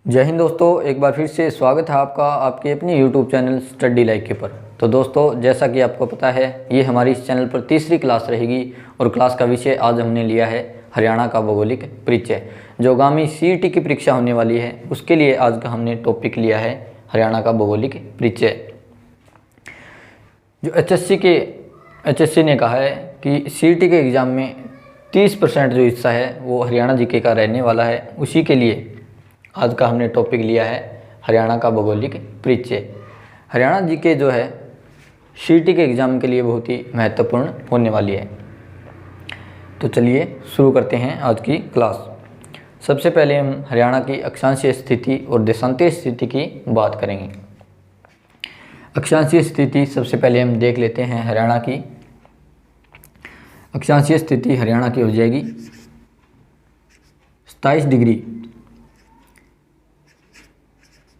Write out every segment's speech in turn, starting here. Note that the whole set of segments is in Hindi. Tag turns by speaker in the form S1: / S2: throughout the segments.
S1: जय हिंद दोस्तों, एक बार फिर से स्वागत है आपका आपके अपने YouTube चैनल स्टडी लाइक के पर। तो दोस्तों, जैसा कि आपको पता है, ये हमारी इस चैनल पर तीसरी क्लास रहेगी और क्लास का विषय आज हमने लिया है हरियाणा का भौगोलिक परिचय। जो आगामी CET की परीक्षा होने वाली है उसके लिए आज का हमने टॉपिक लिया है हरियाणा का भौगोलिक परिचय। जो HSC ने कहा है कि CET के एग्ज़ाम में 30% जो हिस्सा है वो हरियाणा GK का रहने वाला है। उसी के लिए आज का हमने टॉपिक लिया है हरियाणा का भौगोलिक परिचय। हरियाणा GK जो है CET के एग्ज़ाम के लिए बहुत ही महत्वपूर्ण होने वाली है। तो चलिए शुरू करते हैं आज की क्लास। सबसे पहले हम हरियाणा की अक्षांशीय स्थिति और देशांतरीय स्थिति की बात करेंगे। अक्षांशीय स्थिति सबसे पहले हम देख लेते हैं हरियाणा की। अक्षांशीय स्थिति हरियाणा की हो जाएगी 27 डिग्री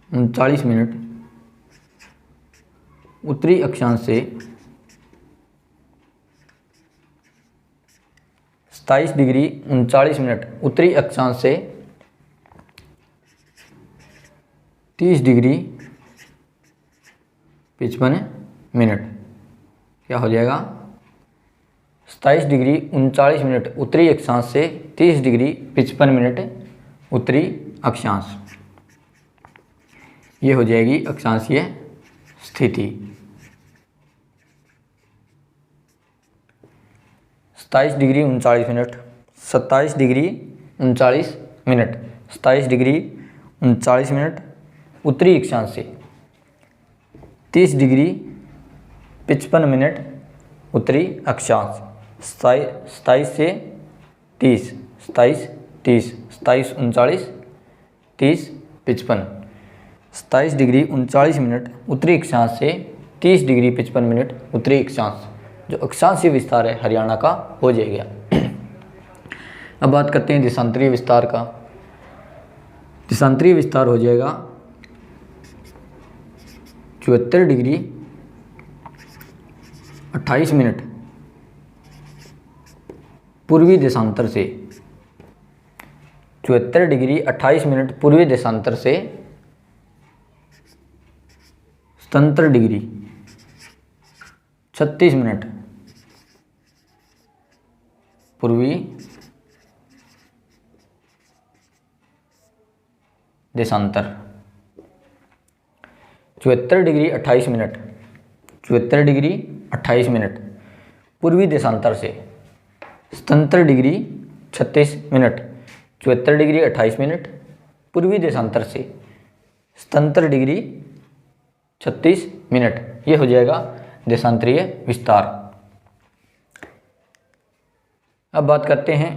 S1: 39 मिनट उत्तरी अक्षांश से 27 डिग्री 39 मिनट उत्तरी अक्षांश से 30 डिग्री 55 मिनट। क्या हो जाएगा? 27 डिग्री 39 मिनट उत्तरी अक्षांश से 30 डिग्री 55 मिनट उत्तरी अक्षांश। ये हो जाएगी अक्षांशीय स्थिति। 27 degree 39 minute 27 degree 39 minute 27 degree 39 minute उत्तरी अक्षांश से 30 डिग्री 55 मिनट उत्तरी अक्षांश। 27 से 30 27 30 27 39 30 55 27 डिग्री 39 मिनट उत्तरी अक्षांश से 30 डिग्री 55 मिनट उत्तरी अक्षांश। जो अक्षांशीय विस्तार है हरियाणा का हो जाएगा। अब बात करते हैं देशांतरीय विस्तार का। देशांतरीय विस्तार हो जाएगा 74 डिग्री 28 मिनट पूर्वी देशांतर से 74 डिग्री 28 मिनट पूर्वी देशांतर से 77 डिग्री 36 मिनट पूर्वी देशांतर। 74 डिग्री 28 मिनट 74 डिग्री 28 मिनट पूर्वी देशांतर से 77 डिग्री 36 मिनट 74 डिग्री 28 मिनट पूर्वी देशांतर से 77 डिग्री 36 मिनट। ये हो जाएगा देशांतरीय विस्तार। अब बात करते हैं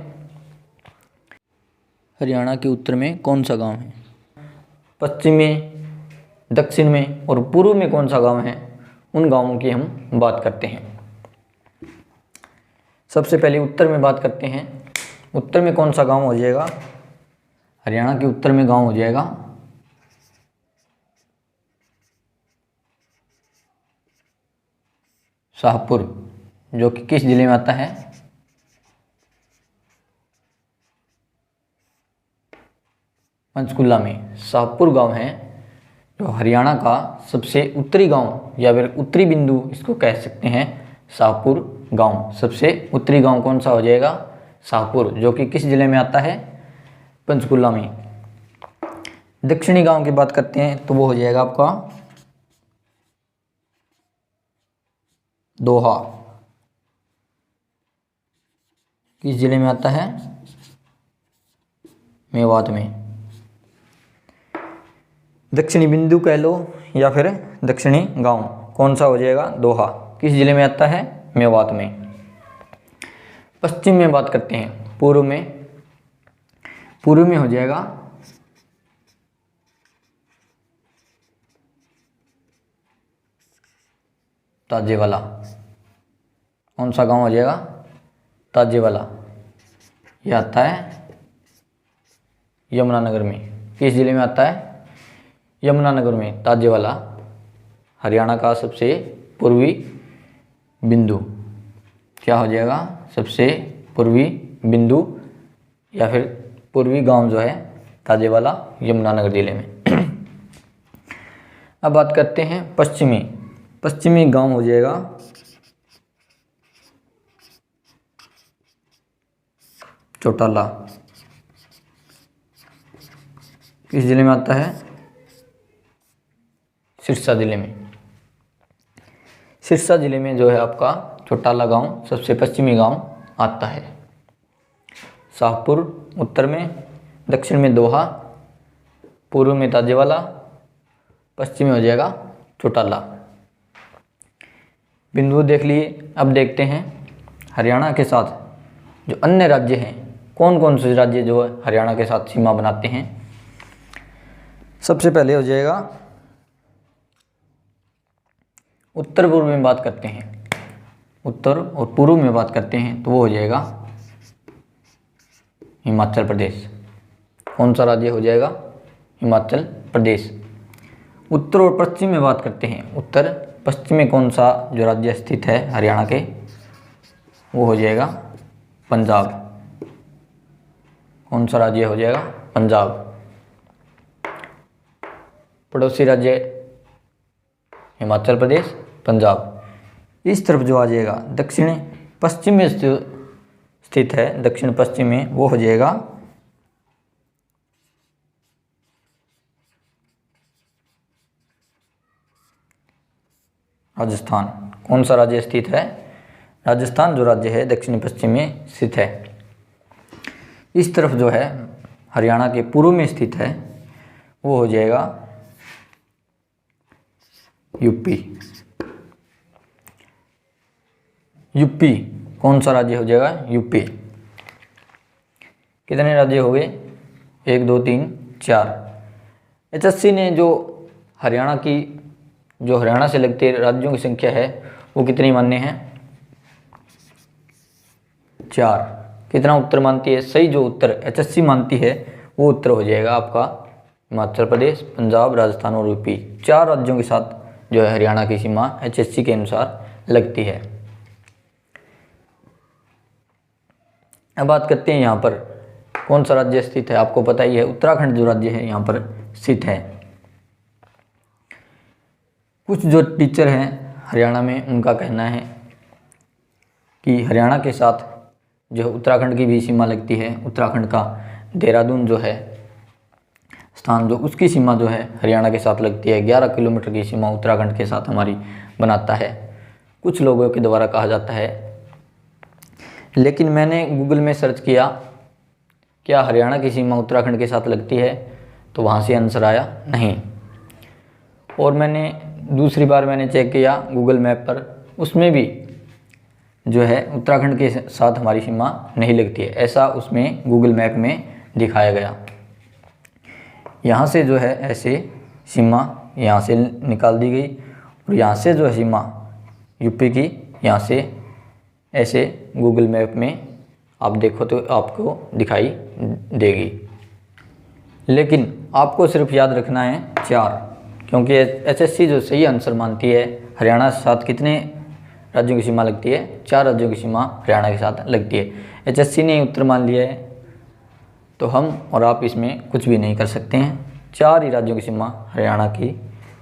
S1: हरियाणा के उत्तर में कौन सा गांव है, पश्चिम में, दक्षिण में और पूर्व में कौन सा गांव है, उन गांवों की हम बात करते हैं। सबसे पहले उत्तर में बात करते हैं। उत्तर में कौन सा गांव हो जाएगा? हरियाणा के उत्तर में गांव हो जाएगा शाहपुर, जो कि किस जिले में आता है? पंचकुला में। शाहपुर गांव है जो हरियाणा का सबसे उत्तरी गांव या फिर उत्तरी बिंदु इसको कह सकते हैं। शाहपुर गांव सबसे उत्तरी गांव कौन सा हो जाएगा? शाहपुर, जो कि किस जिले में आता है? पंचकुला में। दक्षिणी गांव की बात करते हैं तो वो हो जाएगा आपका दोहा, किस जिले में आता है? मेवात में। दक्षिणी बिंदु कह लो या फिर दक्षिणी गांव कौन सा हो जाएगा? दोहा, किस जिले में आता है? मेवात में। पश्चिम में बात करते हैं, पूर्व में। पूर्व में हो जाएगा ताजेवाला। कौन सा गांव हो जाएगा? ताजेवाला। यह आता है यमुनानगर में। किस जिले में आता है? यमुनानगर में। ताजेवाला हरियाणा का सबसे पूर्वी बिंदु क्या हो जाएगा? सबसे पूर्वी बिंदु या फिर पूर्वी गांव जो है ताजेवाला यमुनानगर जिले में। अब बात करते हैं पश्चिमी गांव हो जाएगा चौटाला। किस जिले में आता है? सिरसा जिले में। सिरसा जिले में जो है आपका चौटाला गांव सबसे पश्चिमी गांव आता है। शाहपुर उत्तर में, दक्षिण में दोहा, पूर्व में ताजेवाला, पश्चिम में हो जाएगा चौटाला। बिंदु देख लिए। अब देखते हैं हरियाणा के साथ जो अन्य राज्य हैं, कौन कौन से राज्य जो है हरियाणा के साथ सीमा बनाते हैं। सबसे पहले हो जाएगा उत्तर पूर्व में बात करते हैं, उत्तर और पूर्व में बात करते हैं तो वो हो जाएगा हिमाचल प्रदेश। कौन सा राज्य हो जाएगा? हिमाचल प्रदेश। उत्तर और पश्चिम में बात करते हैं, उत्तर पश्चिम में कौन सा जो राज्य स्थित है हरियाणा के, वो हो जाएगा पंजाब। कौन सा राज्य हो जाएगा? पंजाब। पड़ोसी राज्य हिमाचल प्रदेश, पंजाब। इस तरफ जो आ जाएगा दक्षिण पश्चिम में स्थित है, दक्षिण पश्चिम में, वो हो जाएगा राजस्थान। कौन सा राज्य स्थित है? राजस्थान जो राज्य है दक्षिण पश्चिम में स्थित है। इस तरफ जो है हरियाणा के पूर्व में स्थित है वो हो जाएगा यूपी। यूपी कौन सा राज्य हो जाएगा? यूपी। कितने राज्य हो गए? 1 2 3 4। एचएससी ने जो हरियाणा से लगते राज्यों की संख्या है वो कितनी मानने हैं? 4। कितना उत्तर मानती है? सही जो उत्तर एचएससी मानती है वो उत्तर हो जाएगा आपका हिमाचल प्रदेश, पंजाब, राजस्थान और यूपी। 4 राज्यों के साथ जो है हरियाणा की सीमा एचएससी के अनुसार लगती है। अब बात करते हैं यहाँ पर कौन सा राज्य स्थित है। आपको पता ही है उत्तराखंड जो राज्य है यहाँ पर स्थित है। कुछ जो टीचर हैं हरियाणा में उनका कहना है कि हरियाणा के साथ जो उत्तराखंड की भी सीमा लगती है। उत्तराखंड का देहरादून जो है स्थान, जो उसकी सीमा जो है हरियाणा के साथ लगती है। 11 किलोमीटर की सीमा उत्तराखंड के साथ हमारी बनाता है, कुछ लोगों के द्वारा कहा जाता है। लेकिन मैंने गूगल में सर्च किया क्या हरियाणा की सीमा उत्तराखंड के साथ लगती है, तो वहाँ से आंसर आया नहीं। और मैंने दूसरी बार मैंने चेक किया गूगल मैप पर, उसमें भी जो है उत्तराखंड के साथ हमारी सीमा नहीं लगती है, ऐसा उसमें गूगल मैप में दिखाया गया। यहाँ से जो है ऐसे सीमा यहाँ से निकाल दी गई और यहाँ से जो है सीमा यूपी की यहाँ से ऐसे गूगल मैप में आप देखो तो आपको दिखाई देगी। लेकिन आपको सिर्फ याद रखना है 4, क्योंकि एचएससी जो सही आंसर मानती है हरियाणा के साथ कितने राज्यों की सीमा लगती है? 4 राज्यों की सीमा हरियाणा के साथ लगती है। एचएससी ने उत्तर मान लिया है तो हम और आप इसमें कुछ भी नहीं कर सकते हैं। 4 ही राज्यों की सीमा हरियाणा की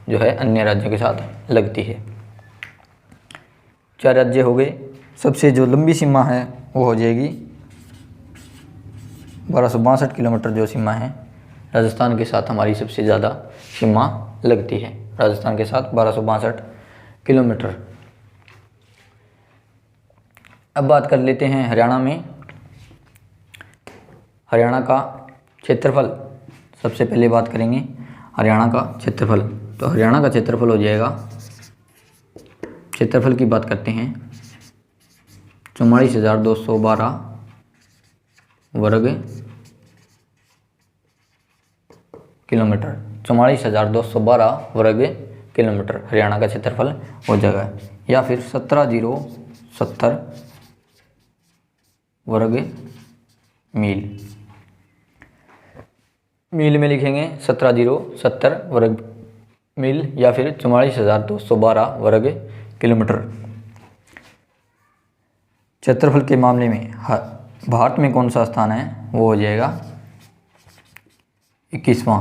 S1: जो है अन्य राज्यों के साथ लगती है। 4 राज्य हो गए। सबसे जो लंबी सीमा है वो हो जाएगी 1262 किलोमीटर जो सीमा है राजस्थान के साथ हमारी सबसे ज़्यादा सीमा लगती है। राजस्थान के साथ 1262 किलोमीटर। अब बात कर लेते हैं हरियाणा में हरियाणा का क्षेत्रफल। सबसे पहले बात करेंगे हरियाणा का क्षेत्रफल। तो हरियाणा का क्षेत्रफल हो जाएगा, क्षेत्रफल की बात करते हैं 44,212 वर्ग किलोमीटर। 44,212 वर्ग किलोमीटर हरियाणा का क्षेत्रफल हो जाएगा, या फिर 17,070 वर्ग मील। मील में लिखेंगे 17,070 वर्ग मील या फिर 44,212 वर्ग किलोमीटर। क्षेत्रफल के मामले में भारत में कौन सा स्थान है वो हो जाएगा 21वां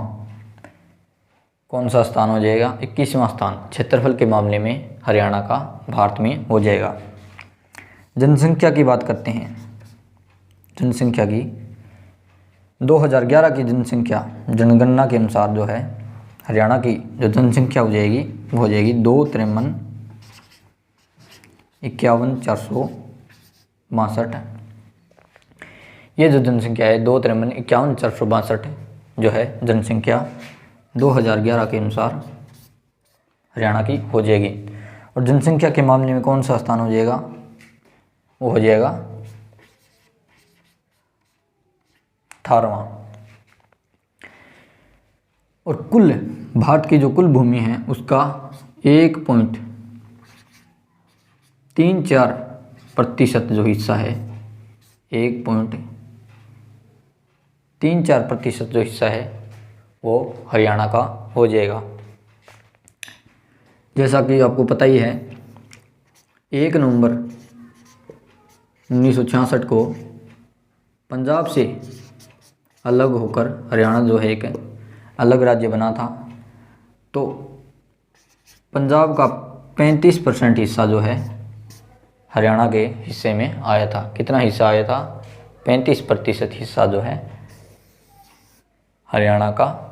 S1: कौन सा स्थान हो जाएगा? 21वां स्थान क्षेत्रफल के मामले में हरियाणा का भारत में हो जाएगा। जनसंख्या की बात करते हैं। जनसंख्या की 2011 की जनसंख्या जनगणना के अनुसार जो है हरियाणा की जो जनसंख्या हो जाएगी वो हो जाएगी 253,51,462। ये जो जनसंख्या है 253,51,462 जो है जनसंख्या 2011 के अनुसार हरियाणा की हो जाएगी। और जनसंख्या के मामले में कौन सा स्थान हो जाएगा? वो हो जाएगा 18वां। और कुल भारत की जो कुल भूमि है उसका 1.34% जो हिस्सा है 1.34% जो हिस्सा है वो हरियाणा का हो जाएगा। जैसा कि आपको पता ही है 1 नवंबर 1966 को पंजाब से अलग होकर हरियाणा जो है एक अलग राज्य बना था। तो पंजाब का 35% हिस्सा जो है हरियाणा के हिस्से में आया था। कितना हिस्सा आया था? 35% हिस्सा जो है हरियाणा का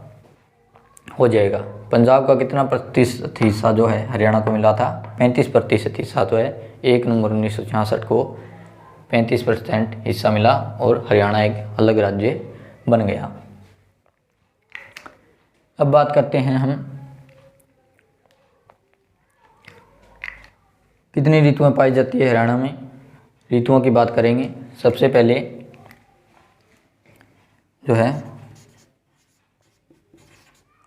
S1: हो जाएगा। पंजाब का कितना प्रतिशत हिस्सा जो है हरियाणा को मिला था? 35% हिस्सा तो है। 1 नवंबर 1966 को 35% हिस्सा मिला और हरियाणा एक अलग राज्य बन गया। अब बात करते हैं हम कितनी ऋतुएं पाई जाती है हरियाणा में। ऋतुओं की बात करेंगे। सबसे पहले जो है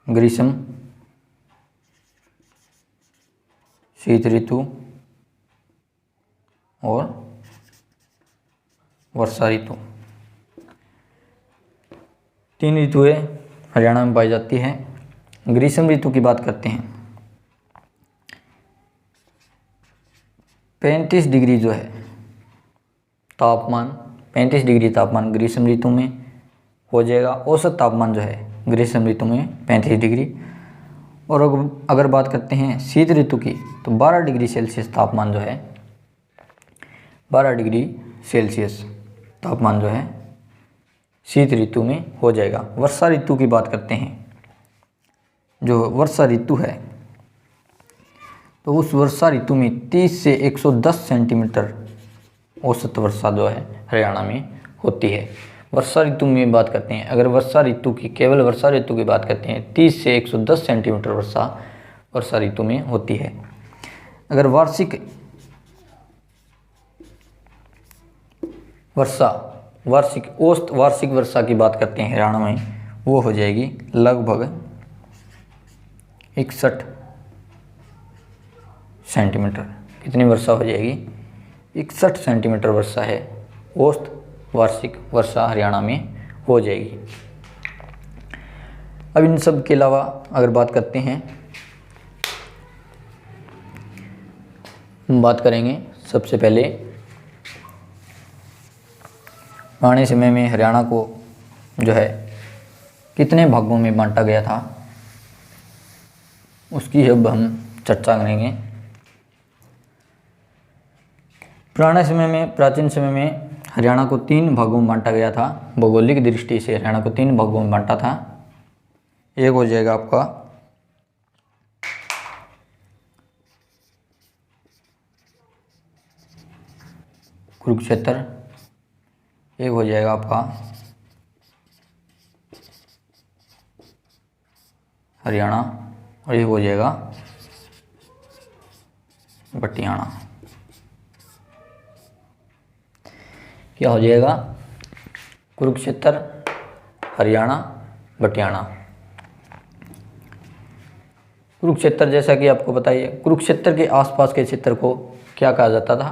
S1: ग्रीष्म, शीत ऋतु और वर्षा ऋतु, 3 ऋतुएं हरियाणा में पाई जाती हैं। ग्रीष्म ऋतु की बात करते हैं। 35 डिग्री जो है तापमान, 35 डिग्री तापमान ग्रीष्म ऋतु में हो जाएगा। औसत तापमान जो है ग्रीष्म ऋतु में 35 डिग्री। और अगर बात करते हैं शीत ऋतु की तो 12 डिग्री सेल्सियस तापमान जो है 12 डिग्री सेल्सियस तापमान जो है शीत ऋतु में हो जाएगा। वर्षा ऋतु की बात करते हैं। जो वर्षा ऋतु है तो उस वर्षा ऋतु में 30 से 110 सेंटीमीटर औसत वर्षा जो है हरियाणा में होती है। वर्षा ऋतु में बात करते हैं। अगर वर्षा ऋतु की केवल वर्षा ऋतु की बात करते हैं 30 से 110 सेंटीमीटर वर्षा ऋतु में होती है। अगर वार्षिक औसत वार्षिक वर्षा की बात करते हैं हरियाणा में वो हो जाएगी लगभग 61 सेंटीमीटर। कितनी वर्षा हो जाएगी? 61 सेंटीमीटर वर्षा है औसत वार्षिक वर्षा हरियाणा में हो जाएगी। अब इन सब के अलावा अगर बात करते हैं, हम बात करेंगे सबसे पहले पुराने समय में हरियाणा को जो है कितने भागों में बांटा गया था उसकी अब हम चर्चा करेंगे। प्राचीन समय में हरियाणा को 3 भागों में बांटा गया था। भौगोलिक दृष्टि से हरियाणा को 3 भागों में बांटा था। एक हो जाएगा आपका कुरुक्षेत्र, एक हो जाएगा आपका हरियाणा और एक हो जाएगा बटियाना। क्या हो जाएगा? कुरुक्षेत्र, हरियाणा, बटियाना। कुरुक्षेत्र जैसा कि आपको पता ही है, कुरुक्षेत्र के आसपास के क्षेत्र को क्या कहा जाता था?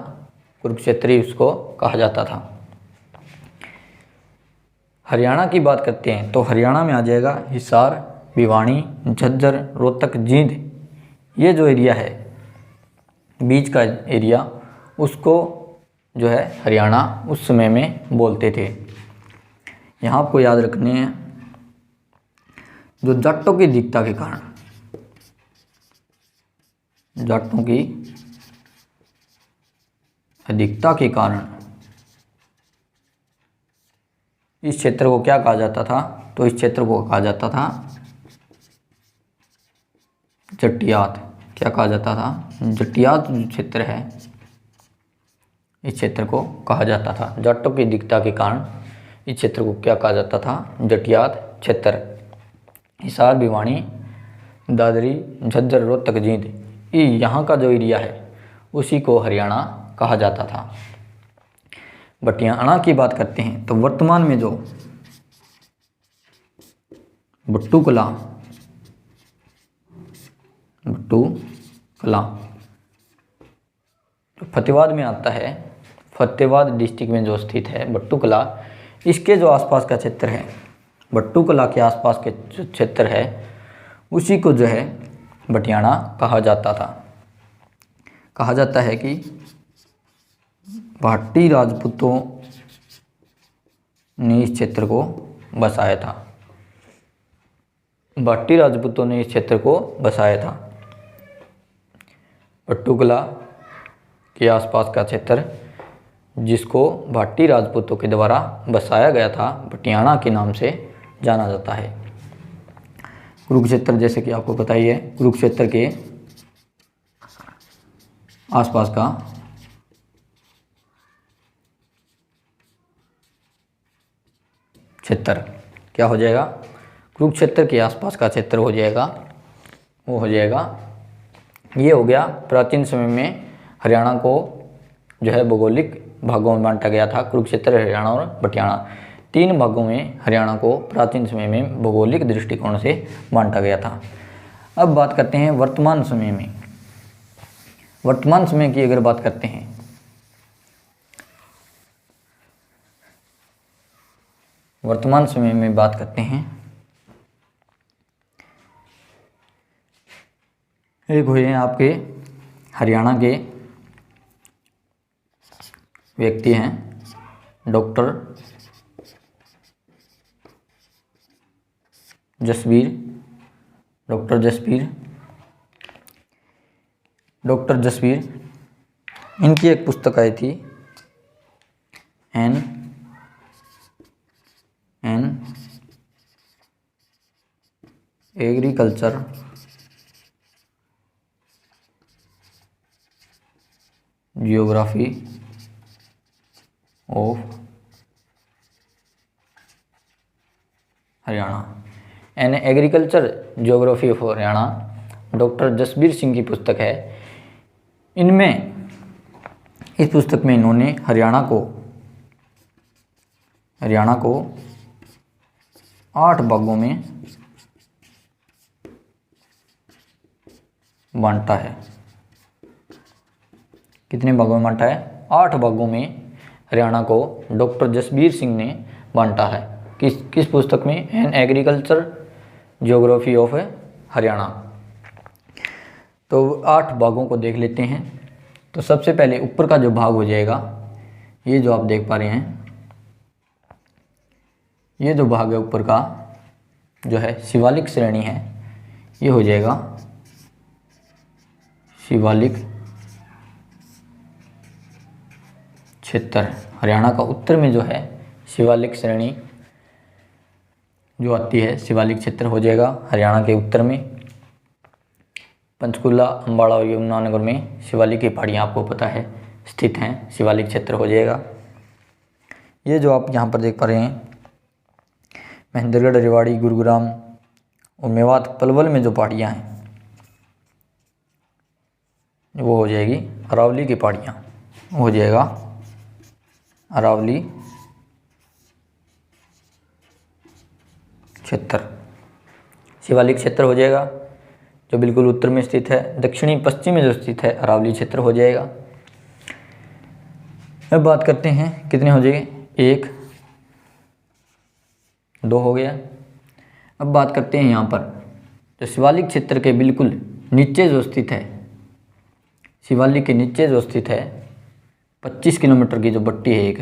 S1: कुरुक्षेत्री उसको कहा जाता था। हरियाणा की बात करते हैं तो हरियाणा में आ जाएगा हिसार, भिवानी, झज्जर, रोहतक, जींद। ये जो एरिया है बीच का एरिया उसको जो है हरियाणा उस समय में बोलते थे। यहाँ आपको याद रखने हैं जो जाटों की अधिकता के कारण, जाटों की अधिकता के कारण इस क्षेत्र को क्या कहा जाता था? तो इस क्षेत्र को कहा जाता था जटियात। क्या कहा जाता था? जटियात जो क्षेत्र है, इस क्षेत्र को कहा जाता था। जाटों की अधिकता के कारण इस क्षेत्र को क्या कहा जाता था? जटियात क्षेत्र। हिसार, भिवानी, दादरी, झज्जर, रोहतक, जींद, ये यहाँ का जो एरिया है उसी को हरियाणा कहा जाता था। बटियाना की बात करते हैं तो वर्तमान में जो बट्टुकला तो फतेहाबाद में आता है, फतेहाबाद डिस्ट्रिक्ट में जो स्थित है बट्टुकला, इसके जो आसपास का क्षेत्र है, बट्टुकला के आसपास के जो क्षेत्र है उसी को जो है बटियाना कहा जाता था। कहा जाता है कि भाटी राजपूतों ने इस क्षेत्र को बसाया था। भाटी राजपूतों ने इस क्षेत्र को बसाया था। बट्टुकला के आसपास का क्षेत्र जिसको भाटी राजपूतों के द्वारा बसाया गया था, बटियाना के नाम से जाना जाता है। कुरुक्षेत्र, जैसे कि आपको पता ही है, कुरुक्षेत्र के आसपास का क्षेत्र क्या हो जाएगा? कुरुक्षेत्र के आसपास का क्षेत्र हो जाएगा, वो हो जाएगा, ये हो गया। प्राचीन समय में हरियाणा को जो है भौगोलिक भागों में बांटा गया था। कुरुक्षेत्र, हरियाणा और बटियाना, 3 भागों में हरियाणा को प्राचीन समय में भौगोलिक दृष्टिकोण से बांटा गया था। अब बात करते हैं वर्तमान समय में। वर्तमान समय की अगर बात करते हैं, वर्तमान समय में बात करते हैं, एक हुए हैं आपके हरियाणा के व्यक्ति हैं डॉक्टर जसबीर। डॉक्टर जसबीर, इनकी एक पुस्तक आई थी an agriculture geography of Haryana, an agriculture geography of Haryana, doctor Jasbir Singh की पुस्तक है। इनमें, इस पुस्तक में इन्होंने हरियाणा को 8 भागों में बांटा है। कितने भागों में बांटा है? 8 भागों में हरियाणा को डॉक्टर जसबीर सिंह ने बांटा है। किस पुस्तक में? An agriculture geography of Haryana. तो 8 भागों को देख लेते हैं। तो सबसे पहले ऊपर का जो भाग हो जाएगा, ये जो आप देख पा रहे हैं, ये जो भाग है ऊपर का जो है शिवालिक श्रेणी है, ये हो जाएगा शिवालिक क्षेत्र। हरियाणा का उत्तर में जो है शिवालिक श्रेणी जो आती है, शिवालिक क्षेत्र हो जाएगा हरियाणा के उत्तर में। पंचकुला, अम्बाड़ा और यमुनानगर में शिवालिक की पहाड़ियाँ आपको पता है स्थित हैं, शिवालिक क्षेत्र हो जाएगा। ये जो आप यहाँ पर देख पा रहे हैं, महेंद्रगढ़, रेवाड़ी, गुरुग्राम और मेवात, पलवल में जो पहाड़ियाँ हैं वो हो जाएगी अरावली की पहाड़ियाँ, हो जाएगा अरावली क्षेत्र, शिवालिक क्षेत्र हो जाएगा जो बिल्कुल उत्तर में स्थित है। दक्षिणी पश्चिम में जो स्थित है अरावली क्षेत्र हो जाएगा। अब बात करते हैं कितने हो जाएंगे, 1 2 हो गया। अब बात करते हैं यहाँ पर जो शिवालिक क्षेत्र के बिल्कुल नीचे जो स्थित है, शिवालिक के नीचे जो स्थित है 25 किलोमीटर की जो बट्टी है एक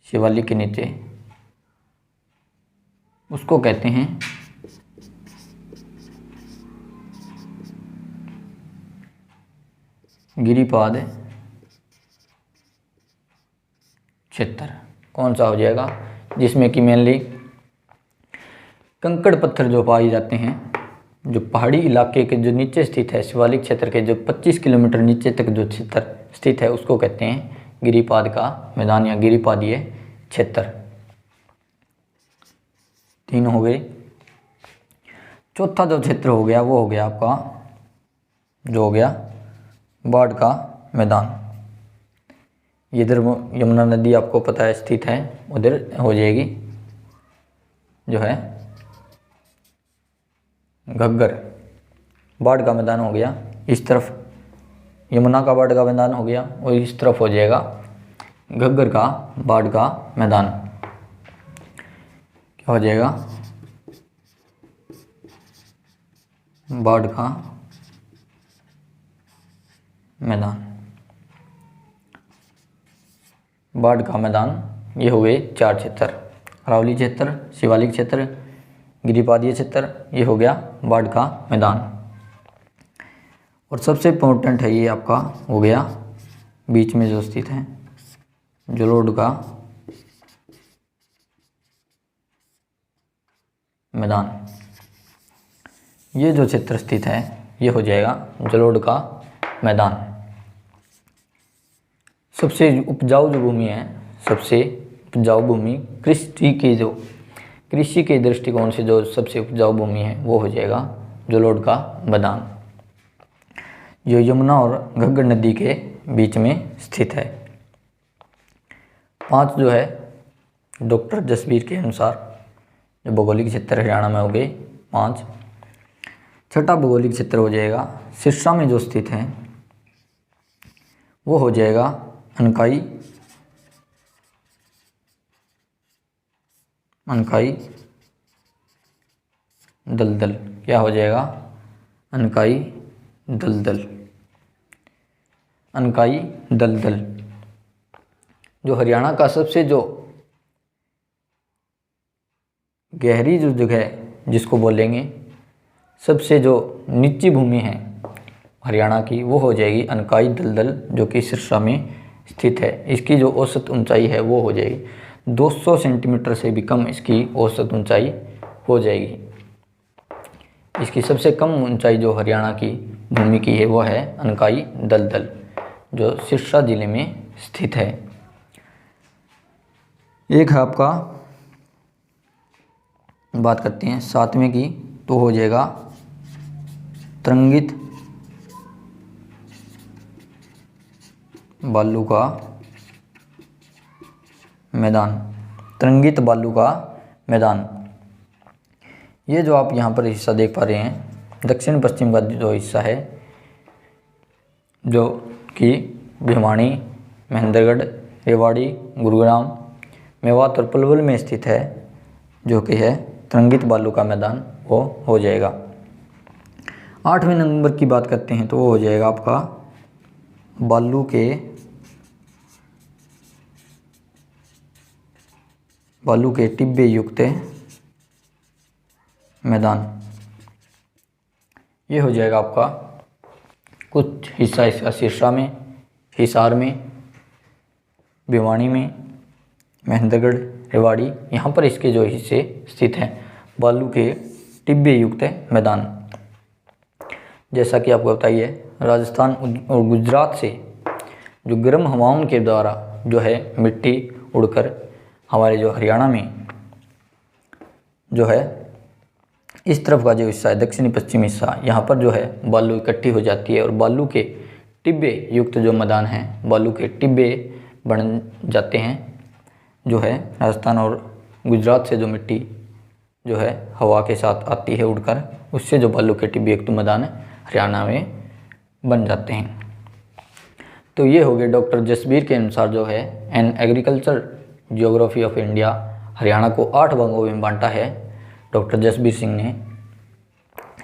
S1: शिवालिक के नीचे, उसको कहते हैं गिरिपाद क्षेत्र कौन सा हो जाएगा, जिसमें कि मेनली कंकड़ पत्थर जो पाए जाते हैं, जो पहाड़ी इलाके के जो नीचे स्थित है, शिवालिक क्षेत्र के जो 25 किलोमीटर नीचे तक जो क्षेत्र स्थित है उसको कहते हैं गिरिपाद का मैदान या गिरिपादीय क्षेत्र। 3 हो गए। चौथा जो क्षेत्र हो गया वो हो गया आपका जो हो गया बाढ़ का मैदान। इधर यमुना नदी आपको पता है स्थित है, उधर हो जाएगी जो है घग्गर। बाढ़ का मैदान हो गया इस तरफ, यमुना का बाढ़ का मैदान हो गया, और इस तरफ हो जाएगा घग्गर का बाढ़ का मैदान। क्या हो जाएगा, बाढ़ का मैदान। बाढ़ का मैदान ये हो गए 4 क्षेत्र, अरावली क्षेत्र, शिवालिक क्षेत्र, गिरिपादीय क्षेत्र, ये हो गया बाढ़ का मैदान। और सबसे इम्पोर्टेंट है ये आपका हो गया बीच में जो स्थित है जलोढ़ का मैदान। ये जो क्षेत्र स्थित है ये हो जाएगा जलोढ़ का मैदान। सबसे उपजाऊ जो भूमि है, सबसे उपजाऊ भूमि कृषि के दृष्टिकोण से जो सबसे उपजाऊ भूमि है वो हो जाएगा जलोढ़ का मैदान, जो यमुना और घग्गर नदी के बीच में स्थित है। 5 जो है डॉक्टर जसबीर के अनुसार जो भौगोलिक क्षेत्र हरियाणा में हो गए 5। छठा भौगोलिक क्षेत्र हो जाएगा सिरसा में जो स्थित है वो हो जाएगा अनकाई दलदल। क्या हो जाएगा, अनकाई दलदल जो हरियाणा का सबसे जो गहरी जो जगह है जिसको बोलेंगे सबसे जो नीची भूमि है हरियाणा की वो हो जाएगी अनकाई दलदल, जो कि सिरसा में स्थित है। इसकी जो औसत ऊंचाई है वो हो जाएगी 200 सेंटीमीटर से भी कम इसकी औसत ऊंचाई हो जाएगी। इसकी सबसे कम ऊंचाई जो हरियाणा की भूमि की है वो है अनकाई दलदल, जो सिरसा जिले में स्थित है। एक है आपका बात करते हैं 7वें की, तो हो जाएगा तरंगित बालू का मैदान। तरंगित बालू का मैदान, ये जो आप यहाँ पर हिस्सा देख पा रहे हैं दक्षिण पश्चिम का जो हिस्सा है, जो कि भिवानी, महेंद्रगढ़, रेवाड़ी, गुरुग्राम, मेवात और पलवल में स्थित है, जो कि है तरंगित बालू का मैदान, वो हो जाएगा। 8वें नंबर की बात करते हैं तो वो हो जाएगा आपका बालू के टिब्बे युक्त मैदान। ये हो जाएगा आपका कुछ हिस्सा इसका सिरसा में, हिसार में, भिवानी में, महेंद्रगढ़, रेवाड़ी, यहाँ पर इसके जो हिस्से स्थित हैं बालू के टिब्बे युक्त मैदान। जैसा कि आपको बताइए राजस्थान और गुजरात से जो गर्म हवाओं के द्वारा जो है मिट्टी उड़कर हमारे जो हरियाणा में जो है इस तरफ का जो हिस्सा है दक्षिणी पश्चिमी हिस्सा, यहाँ पर जो है बालू इकट्ठी हो जाती है और बालू के टिब्बे युक्त जो मैदान हैं, बालू के टिब्बे बन जाते हैं। जो है राजस्थान और गुजरात से जो मिट्टी जो है हवा के साथ आती है उड़कर, उससे जो बालू के टिब्बे युक्त मैदान हरियाणा में बन जाते हैं। तो ये हो गए डॉक्टर जसबीर के अनुसार जो है an agriculture geography of India, Haryana को 8 भागों में बांटा है डॉक्टर जसबीर सिंह ने।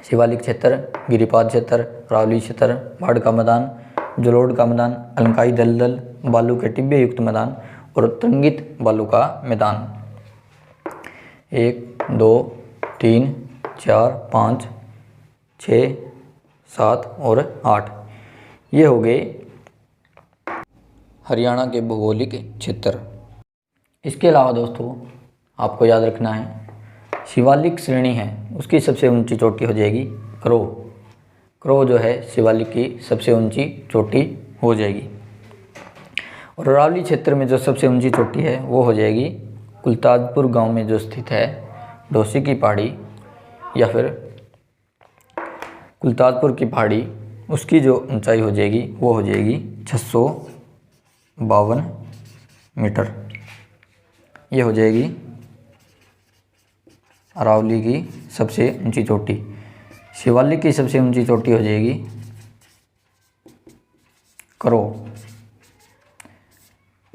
S1: शिवालिक क्षेत्र, गिरिपाद क्षेत्र, अरावली क्षेत्र, बाढ़ का मैदान, जलोढ़ का मैदान, अनकाई दलदल, बालू के टिब्बे युक्त मैदान और तरंगित बालू का मैदान। 1 2 3 4 5 6 7 और 8, ये हो गए हरियाणा के भौगोलिक क्षेत्र। इसके अलावा दोस्तों आपको याद रखना है, शिवालिक श्रेणी है उसकी सबसे ऊंची चोटी हो जाएगी क्रो। क्रो जो है शिवालिक की सबसे ऊंची चोटी हो जाएगी। और अरावली क्षेत्र में जो सबसे ऊंची चोटी है वो हो जाएगी कुलताजपुर गांव में जो स्थित है ढोसी की पहाड़ी, या फिर कुलताजपुर की पहाड़ी, उसकी जो ऊंचाई हो जाएगी वो हो जाएगी 652 मीटर। ये हो जाएगी अरावली की सबसे ऊंची चोटी। शिवालिक की सबसे ऊंची चोटी हो जाएगी करो।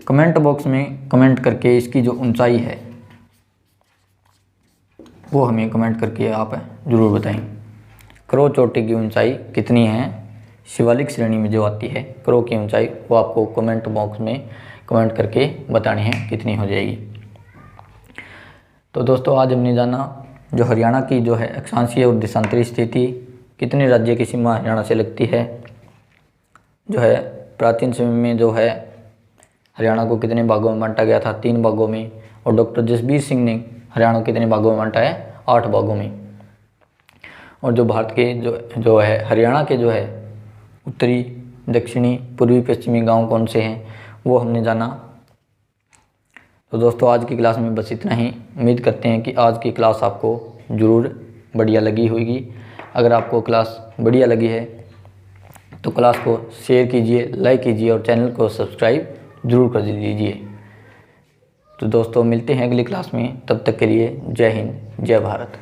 S1: कमेंट बॉक्स में कमेंट करके इसकी जो ऊंचाई है वो हमें कमेंट करके आप ज़रूर बताएं। करो चोटी की ऊंचाई कितनी है, शिवालिक श्रेणी में जो आती है करो की ऊंचाई, वो आपको कमेंट बॉक्स में कमेंट करके बतानी है कितनी हो जाएगी। तो दोस्तों आज हमने जाना जो हरियाणा की जो है अक्षांशीय और देशांतरी स्थिति, कितने राज्य की सीमा हरियाणा से लगती है, जो है प्राचीन समय में जो है हरियाणा को कितने भागों में बांटा गया था, 3 भागों में, और डॉक्टर जसबीर सिंह ने हरियाणा को कितने भागों में बांटा है, 8 भागों में। और जो भारत के जो है हरियाणा के जो है उत्तरी, दक्षिणी, पूर्वी, पश्चिमी गांव कौन से हैं वो हमने जाना। तो दोस्तों आज की क्लास में बस इतना ही। उम्मीद करते हैं कि आज की क्लास आपको ज़रूर बढ़िया लगी होगी। अगर आपको क्लास बढ़िया लगी है तो क्लास को शेयर कीजिए, लाइक कीजिए और चैनल को सब्सक्राइब ज़रूर कर दीजिए। तो दोस्तों मिलते हैं अगली क्लास में, तब तक के लिए जय हिंद, जय भारत।